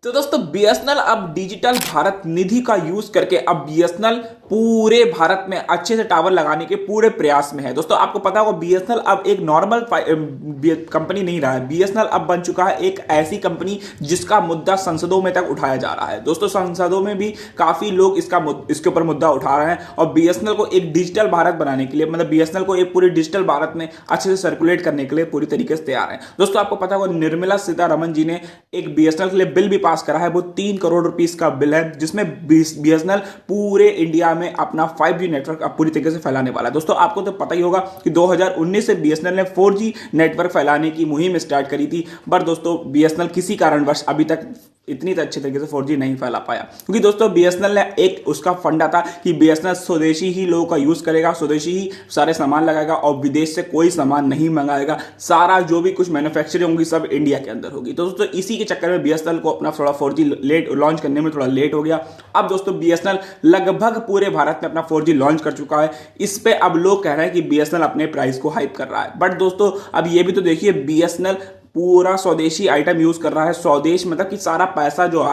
तो दोस्तों बीएसएनएल अब डिजिटल भारत निधि का यूज करके अब बीएसएनएल पूरे भारत में अच्छे से टावर लगाने के पूरे प्रयास में है। दोस्तों आपको पता होगा बीएसएनएल अब एक नॉर्मल कंपनी नहीं रहा है। बीएसएनएल अब बन चुका है एक ऐसी कंपनी जिसका मुद्दा संसदों में तक उठाया जा रहा है। दोस्तों संसदों में भी काफी लोग इसके ऊपर मुद्दा उठा रहे हैं और बीएसएनएल को एक डिजिटल भारत बनाने के लिए, मतलब बीएसएनएल को एक पूरे डिजिटल भारत में अच्छे से सर्कुलेट करने के लिए पूरी तरीके से तैयार है। दोस्तों आपको पता होगा निर्मला सीतारमण जी ने एक बीएसएनएल के लिए बिल भी पास करा है। वो 3 करोड़ रुपीस का बिल है जिसमें बीएसएनएल पूरे इंडिया में अपना 5G नेटवर्क अब पूरी तरीके से फैलाने वाला है। दोस्तों आपको तो पता ही होगा कि 2019 से बीएसएनएल ने 4G नेटवर्क फैलाने की मुहिम स्टार्ट करी थी, पर दोस्तों बीएसएनएल किसी कारणवश अभी तक इतनी अच्छे तरीके से 4G नहीं फैला पाया, क्योंकि दोस्तों बीएसएनएल ने एक उसका फंडा था कि बीएसएनएल स्वदेशी ही लोगों का यूज करेगा, स्वदेशी ही सारे सामान लगाएगा और विदेश से कोई सामान नहीं मंगाएगा। सारा जो भी कुछ मैन्युफैक्चरिंग होगी सब इंडिया के अंदर होगी। तो दोस्तों इसी के चक्कर में बीएसएनएल को अपना थोड़ा 4G लेट लॉन्च करने में थोड़ा लेट हो गया। अब दोस्तों बीएसएनएल लगभग पूरे भारत में अपना 4G लॉन्च कर चुका है। इस पे अब लोग कह रहे हैं कि बीएसएनएल अपने प्राइस को हाइप कर रहा है, बट दोस्तों अब ये भी तो देखिए बीएसएनएल पूरा स्वदेशी आइटम यूज कर रहा है। स्वदेश मतलब कि सारा पैसा जो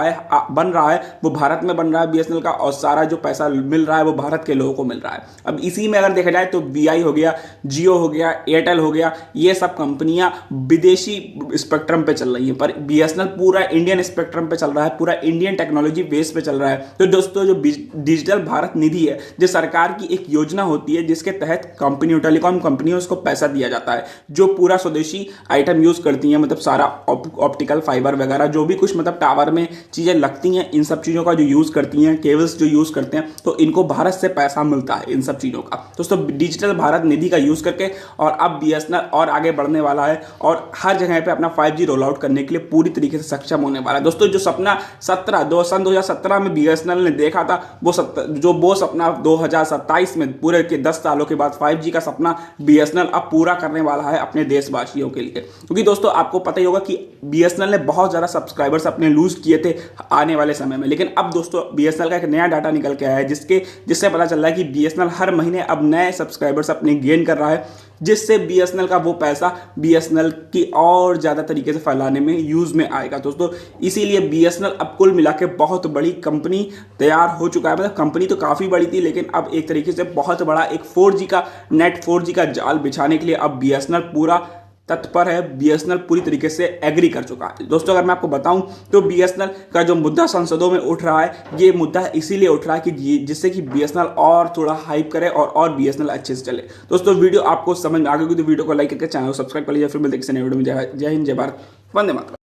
बन रहा है वो भारत में बन रहा है बीएसएनएल का, और सारा जो पैसा मिल रहा है वो भारत के लोगों को मिल रहा है। अब इसी में अगर देखा जाए तो वीआई हो गया, जियो हो गया, एयरटेल हो गया, ये सब कंपनियां विदेशी स्पेक्ट्रम पे चल रही हैं, पर बीएसएनएल पूरा इंडियन स्पेक्ट्रम पे चल रहा है, पूरा इंडियन टेक्नोलॉजी बेस पे चल रहा है। तो दोस्तों जो डिजिटल भारत निधि है, जो सरकार की एक योजना होती है जिसके तहत कंपनियों, टेलीकॉम कंपनियों को पैसा दिया जाता है जो पूरा स्वदेशी आइटम यूज करती, मतलब सारा ऑप्टिकल फाइबर वगैरह जो भी कुछ मतलब टावर में चीजें लगती हैं, इन सब चीजों का जो यूज करती हैं, केबल्स जो यूज करते हैं, तो इनको भारत से पैसा मिलता है इन सब चीजों का। दोस्तों डिजिटल भारत निधि का यूज करके और अब बीएसएनएल और आगे बढ़ने वाला है और हर जगह पे अपना 5G रोल आउट करने के लिए पूरी तरीके से सक्षम होने वाला है। दोस्तों जो सपना सन 2017 में बीएसएनएल ने देखा था, वो सपना 2027 में पूरे के 10 सालों के बाद 5G का सपना बीएसएनएल अब पूरा करने वाला है अपने देशवासियों के लिए। क्योंकि दोस्तों आपको पता ही होगा कि बीएसएनएल ने बहुत ज्यादा सब्सक्राइबर्स अपने लूज किए थे आने वाले समय में, लेकिन अब दोस्तों बीएसएनएल का एक नया डाटा निकल के आया है जिससे पता चल रहा है कि बीएसएनएल हर महीने अब नए सब्सक्राइबर्स अपने गेन कर रहा है, जिससे बीएसएनएल का वो पैसा बीएसएनएल की और ज्यादा तरीके से फैलाने में यूज में आएगा। दोस्तों इसीलिए बीएसएनएल अब कुल मिला के बहुत बड़ी कंपनी तैयार हो चुका है। मतलब कंपनी तो काफी बड़ी थी, लेकिन अब एक तरीके से बहुत बड़ा एक 4G का जाल बिछाने के लिए अब बीएसएनएल पूरा तत्पर है। बीएसएनएल पूरी तरीके से एग्री कर चुका है। दोस्तों अगर मैं आपको बताऊं तो बीएसएनएल का जो मुद्दा संसदों में उठ रहा है, ये मुद्दा इसीलिए उठ रहा है कि जिससे कि बीएसएनएल और थोड़ा हाइप करे और बीएसएनएल अच्छे से चले। दोस्तों वीडियो आपको समझ में आ गई तो वीडियो को लाइक करके चैनल को सब्सक्राइब कर लीजिए। फिर मिलते हैं किसी नए वीडियो में। जय हिंद, जय भारत, वंदे मातरम।